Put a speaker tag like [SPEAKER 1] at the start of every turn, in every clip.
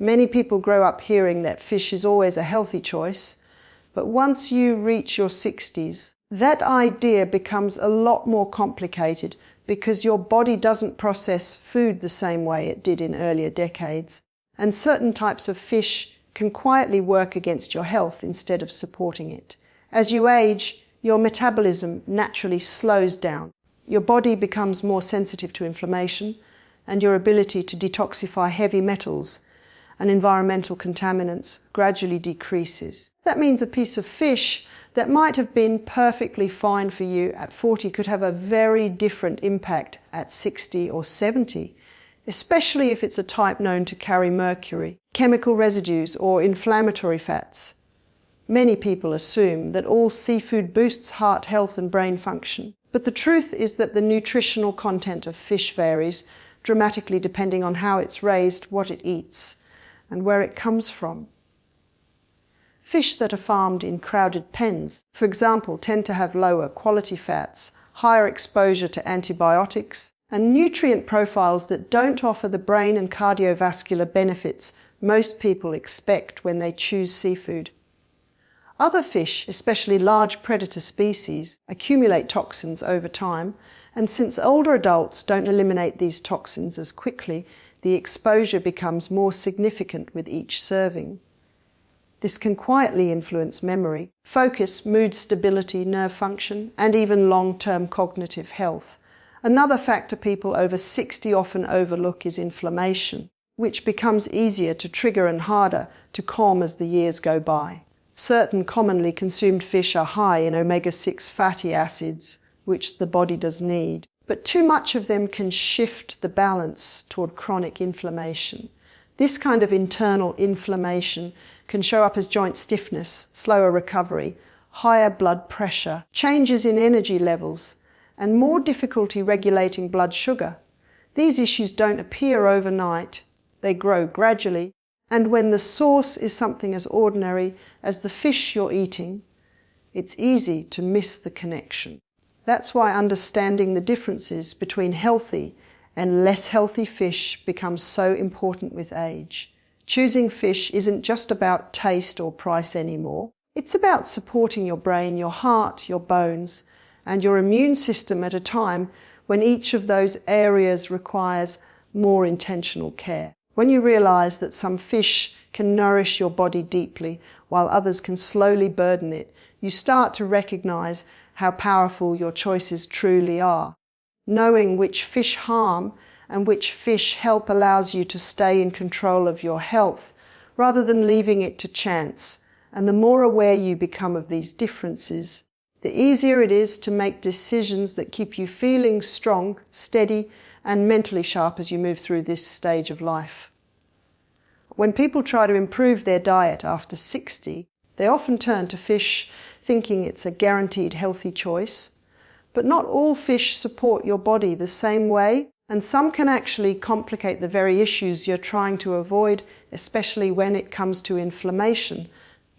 [SPEAKER 1] Many people grow up hearing that fish is always a healthy choice, but once you reach your 60s, that idea becomes a lot more complicated because your body doesn't process food the same way it did in earlier decades, and certain types of fish can quietly work against your health instead of supporting it. As you age, your metabolism naturally slows down. Your body becomes more sensitive to inflammation, and your ability to detoxify heavy metals and environmental contaminants gradually decreases. That means a piece of fish that might have been perfectly fine for you at 40 could have a very different impact at 60 or 70, especially if it's a type known to carry mercury, chemical residues, or inflammatory fats. Many people assume that all seafood boosts heart health and brain function, but the truth is that the nutritional content of fish varies dramatically depending on how it's raised, what it eats, and where it comes from. Fish that are farmed in crowded pens, for example, tend to have lower quality fats, higher exposure to antibiotics, and nutrient profiles that don't offer the brain and cardiovascular benefits most people expect when they choose seafood. Other fish, especially large predator species, accumulate toxins over time, and since older adults don't eliminate these toxins as quickly, the exposure becomes more significant with each serving. This can quietly influence memory, focus, mood stability, nerve function, and even long-term cognitive health. Another factor people over 60 often overlook is inflammation, which becomes easier to trigger and harder to calm as the years go by. Certain commonly consumed fish are high in omega-6 fatty acids, which the body does need, but too much of them can shift the balance toward chronic inflammation. This kind of internal inflammation can show up as joint stiffness, slower recovery, higher blood pressure, changes in energy levels, and more difficulty regulating blood sugar. These issues don't appear overnight, they grow gradually, and when the source is something as ordinary as the fish you're eating, it's easy to miss the connection. That's why understanding the differences between healthy and less healthy fish becomes so important with age. Choosing fish isn't just about taste or price anymore. It's about supporting your brain, your heart, your bones, and your immune system at a time when each of those areas requires more intentional care. When you realize that some fish can nourish your body deeply while others can slowly burden it, you start to recognize how powerful your choices truly are. Knowing which fish harm and which fish help allows you to stay in control of your health rather than leaving it to chance. And the more aware you become of these differences, the easier it is to make decisions that keep you feeling strong, steady, and mentally sharp as you move through this stage of life. When people try to improve their diet after 60, they often turn to fish thinking it's a guaranteed healthy choice. But not all fish support your body the same way, and some can actually complicate the very issues you're trying to avoid, especially when it comes to inflammation,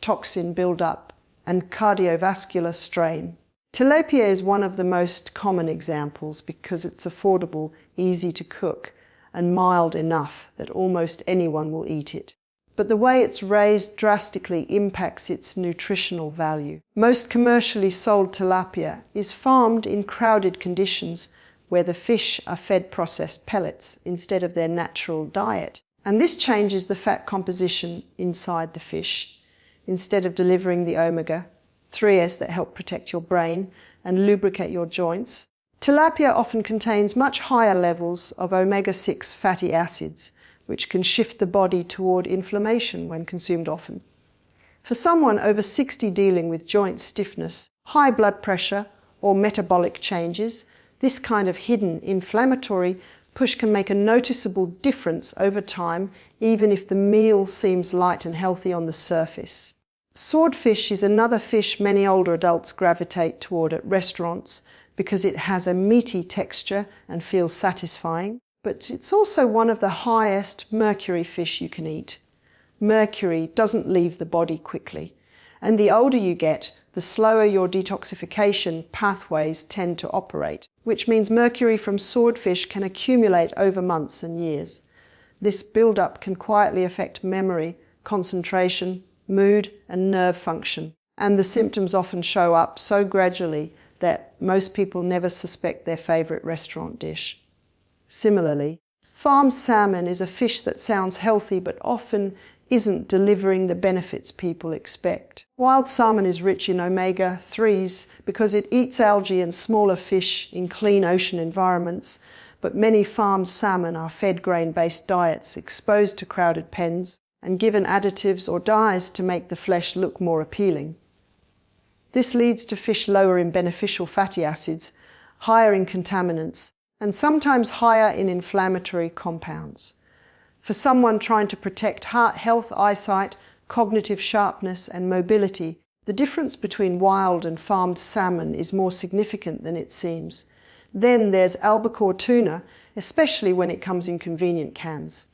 [SPEAKER 1] toxin buildup, and cardiovascular strain. Tilapia is one of the most common examples because it's affordable, easy to cook, and mild enough that almost anyone will eat it. But the way it's raised drastically impacts its nutritional value. Most commercially sold tilapia is farmed in crowded conditions where the fish are fed processed pellets instead of their natural diet. And this changes the fat composition inside the fish. Instead of delivering the omega-3s that help protect your brain and lubricate your joints, tilapia often contains much higher levels of omega-6 fatty acids, which can shift the body toward inflammation when consumed often. For someone over 60 dealing with joint stiffness, high blood pressure, or metabolic changes, this kind of hidden inflammatory push can make a noticeable difference over time, even if the meal seems light and healthy on the surface. Swordfish is another fish many older adults gravitate toward at restaurants because it has a meaty texture and feels satisfying. But it's also one of the highest mercury fish you can eat. Mercury doesn't leave the body quickly, and the older you get, the slower your detoxification pathways tend to operate, which means mercury from swordfish can accumulate over months and years. This build-up can quietly affect memory, concentration, mood, and nerve function. And the symptoms often show up so gradually that most people never suspect their favourite restaurant dish. Similarly, farmed salmon is a fish that sounds healthy but often isn't delivering the benefits people expect. Wild salmon is rich in omega-3s because it eats algae and smaller fish in clean ocean environments, but many farmed salmon are fed grain-based diets exposed to crowded pens and given additives or dyes to make the flesh look more appealing. This leads to fish lower in beneficial fatty acids, higher in contaminants, and sometimes higher in inflammatory compounds. For someone trying to protect heart health, eyesight, cognitive sharpness, and mobility, the difference between wild and farmed salmon is more significant than it seems. Then there's albacore tuna, especially when it comes in convenient cans.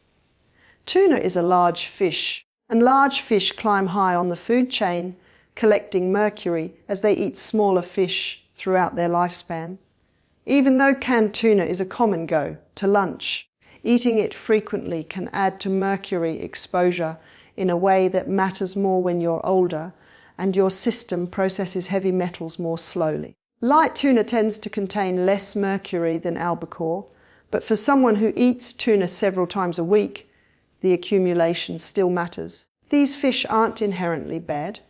[SPEAKER 1] Tuna is a large fish, and large fish climb high on the food chain, collecting mercury as they eat smaller fish throughout their lifespan. Even though canned tuna is a common go to lunch, eating it frequently can add to mercury exposure in a way that matters more when you're older and your system processes heavy metals more slowly. Light tuna tends to contain less mercury than albacore, but for someone who eats tuna several times a week, the accumulation still matters. These fish aren't inherently bad,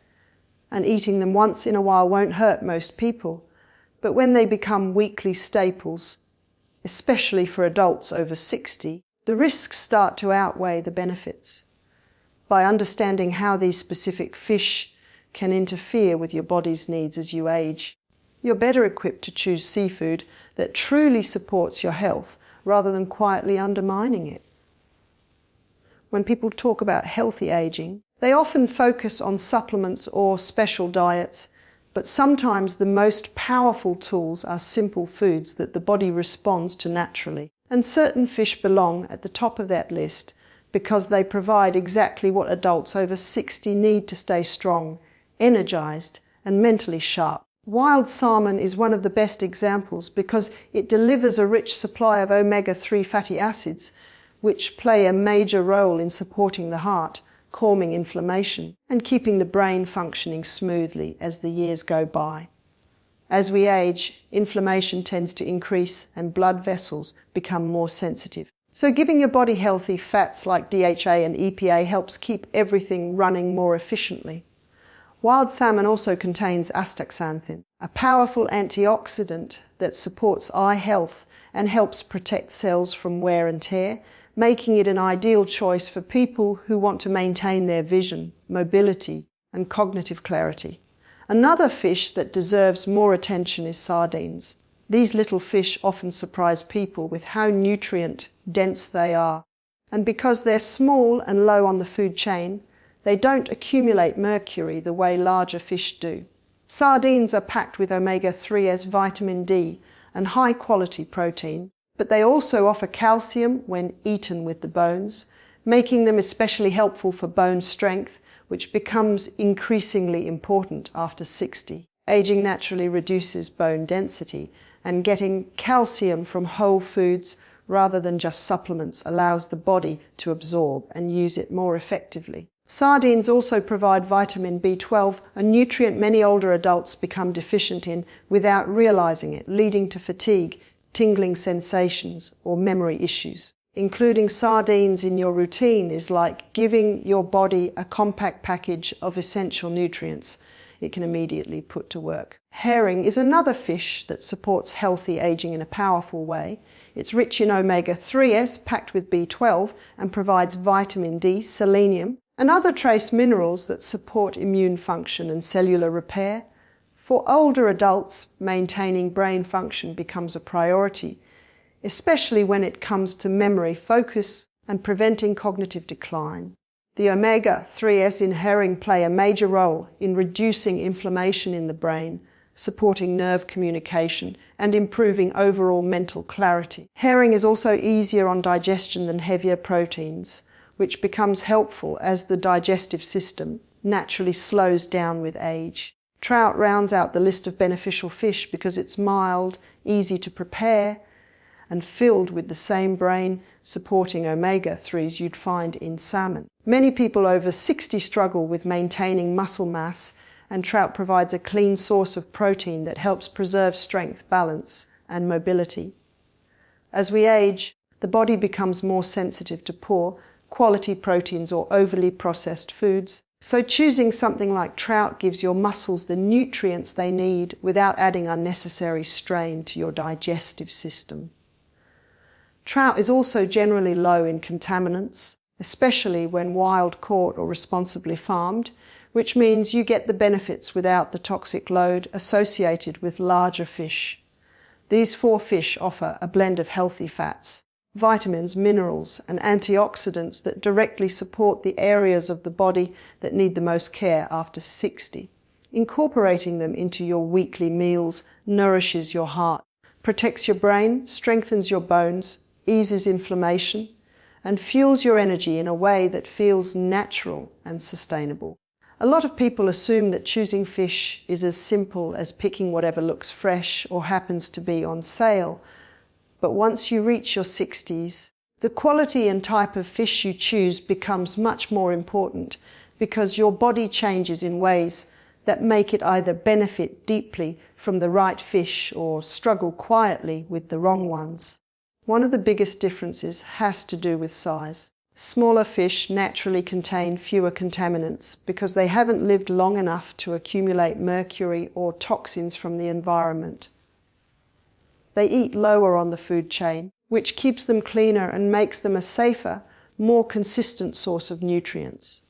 [SPEAKER 1] and eating them once in a while won't hurt most people, but when they become weekly staples, especially for adults over 60, the risks start to outweigh the benefits. By understanding how these specific fish can interfere with your body's needs as you age, you're better equipped to choose seafood that truly supports your health rather than quietly undermining it. When people talk about healthy aging, they often focus on supplements or special diets, but sometimes the most powerful tools are simple foods that the body responds to naturally. And certain fish belong at the top of that list because they provide exactly what adults over 60 need to stay strong, energized, and mentally sharp. Wild salmon is one of the best examples because it delivers a rich supply of omega-3 fatty acids, which play a major role in supporting the heart, calming inflammation, and keeping the brain functioning smoothly as the years go by. As we age, inflammation tends to increase and blood vessels become more sensitive. So giving your body healthy fats like DHA and EPA helps keep everything running more efficiently. Wild salmon also contains astaxanthin, a powerful antioxidant that supports eye health and helps protect cells from wear and tear, making it an ideal choice for people who want to maintain their vision, mobility, and cognitive clarity. Another fish that deserves more attention is sardines. These little fish often surprise people with how nutrient-dense they are, and because they're small and low on the food chain, they don't accumulate mercury the way larger fish do. Sardines are packed with omega-3s, vitamin D, and high-quality protein, but they also offer calcium when eaten with the bones, making them especially helpful for bone strength, which becomes increasingly important after 60. Aging naturally reduces bone density, and getting calcium from whole foods rather than just supplements allows the body to absorb and use it more effectively. Sardines also provide vitamin B12, a nutrient many older adults become deficient in without realizing it, leading to fatigue, tingling sensations, or memory issues. Including sardines in your routine is like giving your body a compact package of essential nutrients it can immediately put to work. Herring is another fish that supports healthy aging in a powerful way. It's rich in omega-3s packed with B12 and provides vitamin D, selenium, and other trace minerals that support immune function and cellular repair. For older adults, maintaining brain function becomes a priority, especially when it comes to memory, focus, and preventing cognitive decline. The omega-3s in herring play a major role in reducing inflammation in the brain, supporting nerve communication, and improving overall mental clarity. Herring is also easier on digestion than heavier proteins, which becomes helpful as the digestive system naturally slows down with age. Trout rounds out the list of beneficial fish because it's mild, easy to prepare, and filled with the same brain-supporting omega-3s you'd find in salmon. Many people over 60 struggle with maintaining muscle mass, and trout provides a clean source of protein that helps preserve strength, balance, and mobility. As we age, the body becomes more sensitive to poor quality proteins or overly processed foods. So choosing something like trout gives your muscles the nutrients they need without adding unnecessary strain to your digestive system. Trout is also generally low in contaminants, especially when wild caught or responsibly farmed, which means you get the benefits without the toxic load associated with larger fish. These 4 fish offer a blend of healthy fats, vitamins, minerals, and antioxidants that directly support the areas of the body that need the most care after 60. Incorporating them into your weekly meals nourishes your heart, protects your brain, strengthens your bones, eases inflammation, and fuels your energy in a way that feels natural and sustainable. A lot of people assume that choosing fish is as simple as picking whatever looks fresh or happens to be on sale. But once you reach your 60s, the quality and type of fish you choose becomes much more important because your body changes in ways that make it either benefit deeply from the right fish or struggle quietly with the wrong ones. One of the biggest differences has to do with size. Smaller fish naturally contain fewer contaminants because they haven't lived long enough to accumulate mercury or toxins from the environment. They eat lower on the food chain, which keeps them cleaner and makes them a safer, more consistent source of nutrients.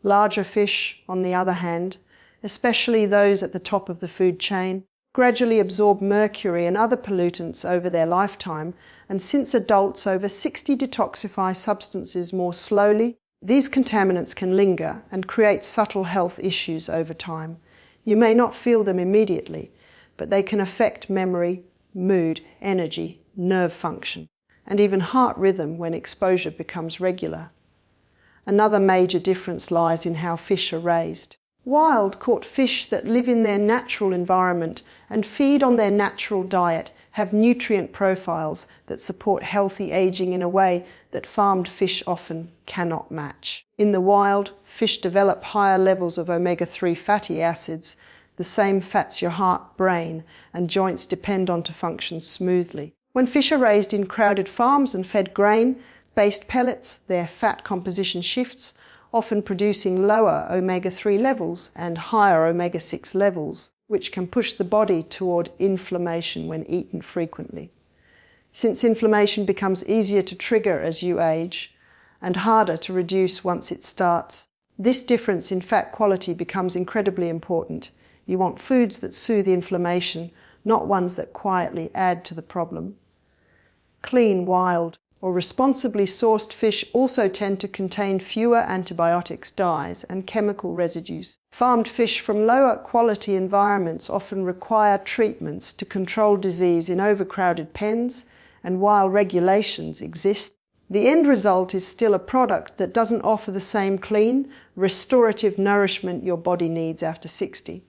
[SPEAKER 1] Larger fish, on the other hand, especially those at the top of the food chain, gradually absorb mercury and other pollutants over their lifetime, and since adults over 60 detoxify substances more slowly, these contaminants can linger and create subtle health issues over time. You may not feel them immediately, but they can affect memory, mood, energy, nerve function, and even heart rhythm when exposure becomes regular. Another major difference lies in how fish are raised. Wild-caught fish that live in their natural environment and feed on their natural diet have nutrient profiles that support healthy aging in a way that farmed fish often cannot match. In the wild, fish develop higher levels of omega-3 fatty acids, the same fats your heart, brain, and joints depend on to function smoothly. When fish are raised in crowded farms and fed grain-based pellets, their fat composition shifts, often producing lower omega-3 levels and higher omega-6 levels, which can push the body toward inflammation when eaten frequently. Since inflammation becomes easier to trigger as you age and harder to reduce once it starts, this difference in fat quality becomes incredibly important. You want foods that soothe inflammation, not ones that quietly add to the problem. Clean, wild, or responsibly sourced fish also tend to contain fewer antibiotics, dyes, and chemical residues. Farmed fish from lower quality environments often require treatments to control disease in overcrowded pens, and while regulations exist, the end result is still a product that doesn't offer the same clean, restorative nourishment your body needs after 60.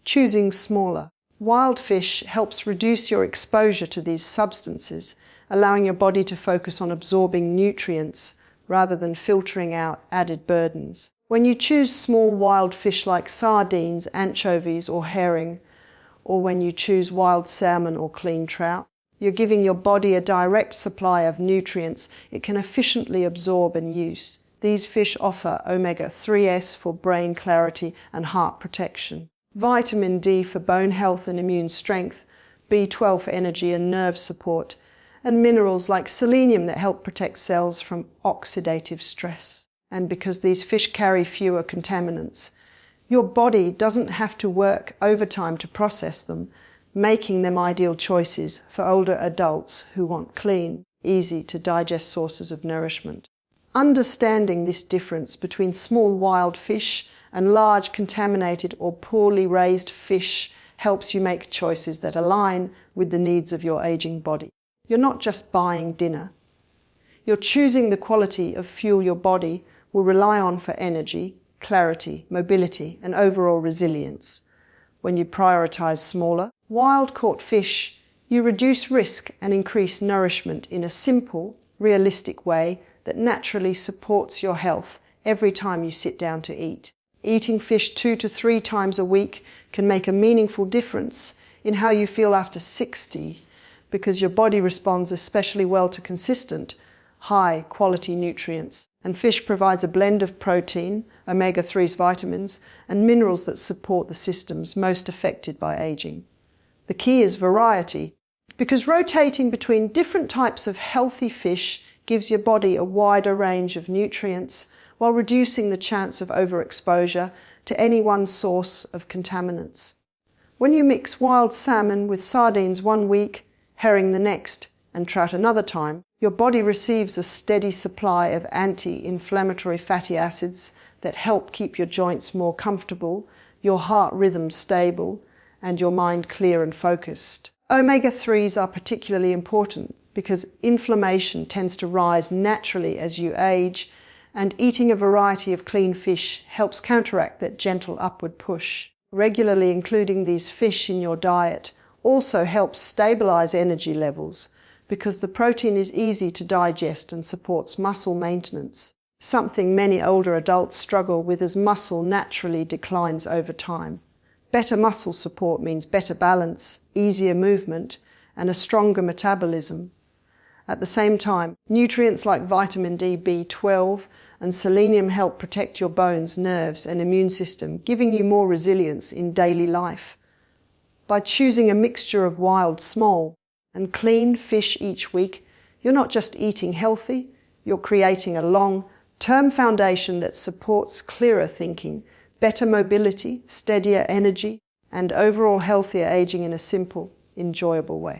[SPEAKER 1] Choosing smaller. Wild fish helps reduce your exposure to these substances, allowing your body to focus on absorbing nutrients rather than filtering out added burdens. When you choose small wild fish like sardines, anchovies, or herring, or when you choose wild salmon or clean trout, you're giving your body a direct supply of nutrients it can efficiently absorb and use. These fish offer omega-3s for brain clarity and heart protection, vitamin D for bone health and immune strength, B12 for energy and nerve support, and minerals like selenium that help protect cells from oxidative stress. And because these fish carry fewer contaminants, your body doesn't have to work overtime to process them, making them ideal choices for older adults who want clean, easy to digest sources of nourishment. Understanding this difference between small wild fish and large contaminated or poorly raised fish helps you make choices that align with the needs of your aging body. You're not just buying dinner. You're choosing the quality of fuel your body will rely on for energy, clarity, mobility, and overall resilience. When you prioritize smaller, wild-caught fish, You reduce risk and increase nourishment in a simple, realistic way that naturally supports your health every time you sit down to eat. Eating fish 2 to 3 times a week can make a meaningful difference in how you feel after 60, because your body responds especially well to consistent, high-quality nutrients. And fish provides a blend of protein, omega-3 vitamins, and minerals that support the systems most affected by aging. The key is variety, because rotating between different types of healthy fish gives your body a wider range of nutrients while reducing the chance of overexposure to any one source of contaminants. When you mix wild salmon with sardines one week, herring the next, and trout another time, your body receives a steady supply of anti-inflammatory fatty acids that help keep your joints more comfortable, your heart rhythm stable, and your mind clear and focused. Omega-3s are particularly important because inflammation tends to rise naturally as you age, and eating a variety of clean fish helps counteract that gentle upward push. Regularly including these fish in your diet also helps stabilize energy levels because the protein is easy to digest and supports muscle maintenance, something many older adults struggle with as muscle naturally declines over time. Better muscle support means better balance, easier movement, and a stronger metabolism. At the same time, nutrients like vitamin D, B12, and selenium help protect your bones, nerves, and immune system, giving you more resilience in daily life. By choosing a mixture of wild, small, and clean fish each week, you're not just eating healthy, you're creating a long-term foundation that supports clearer thinking, better mobility, steadier energy, and overall healthier aging in a simple, enjoyable way.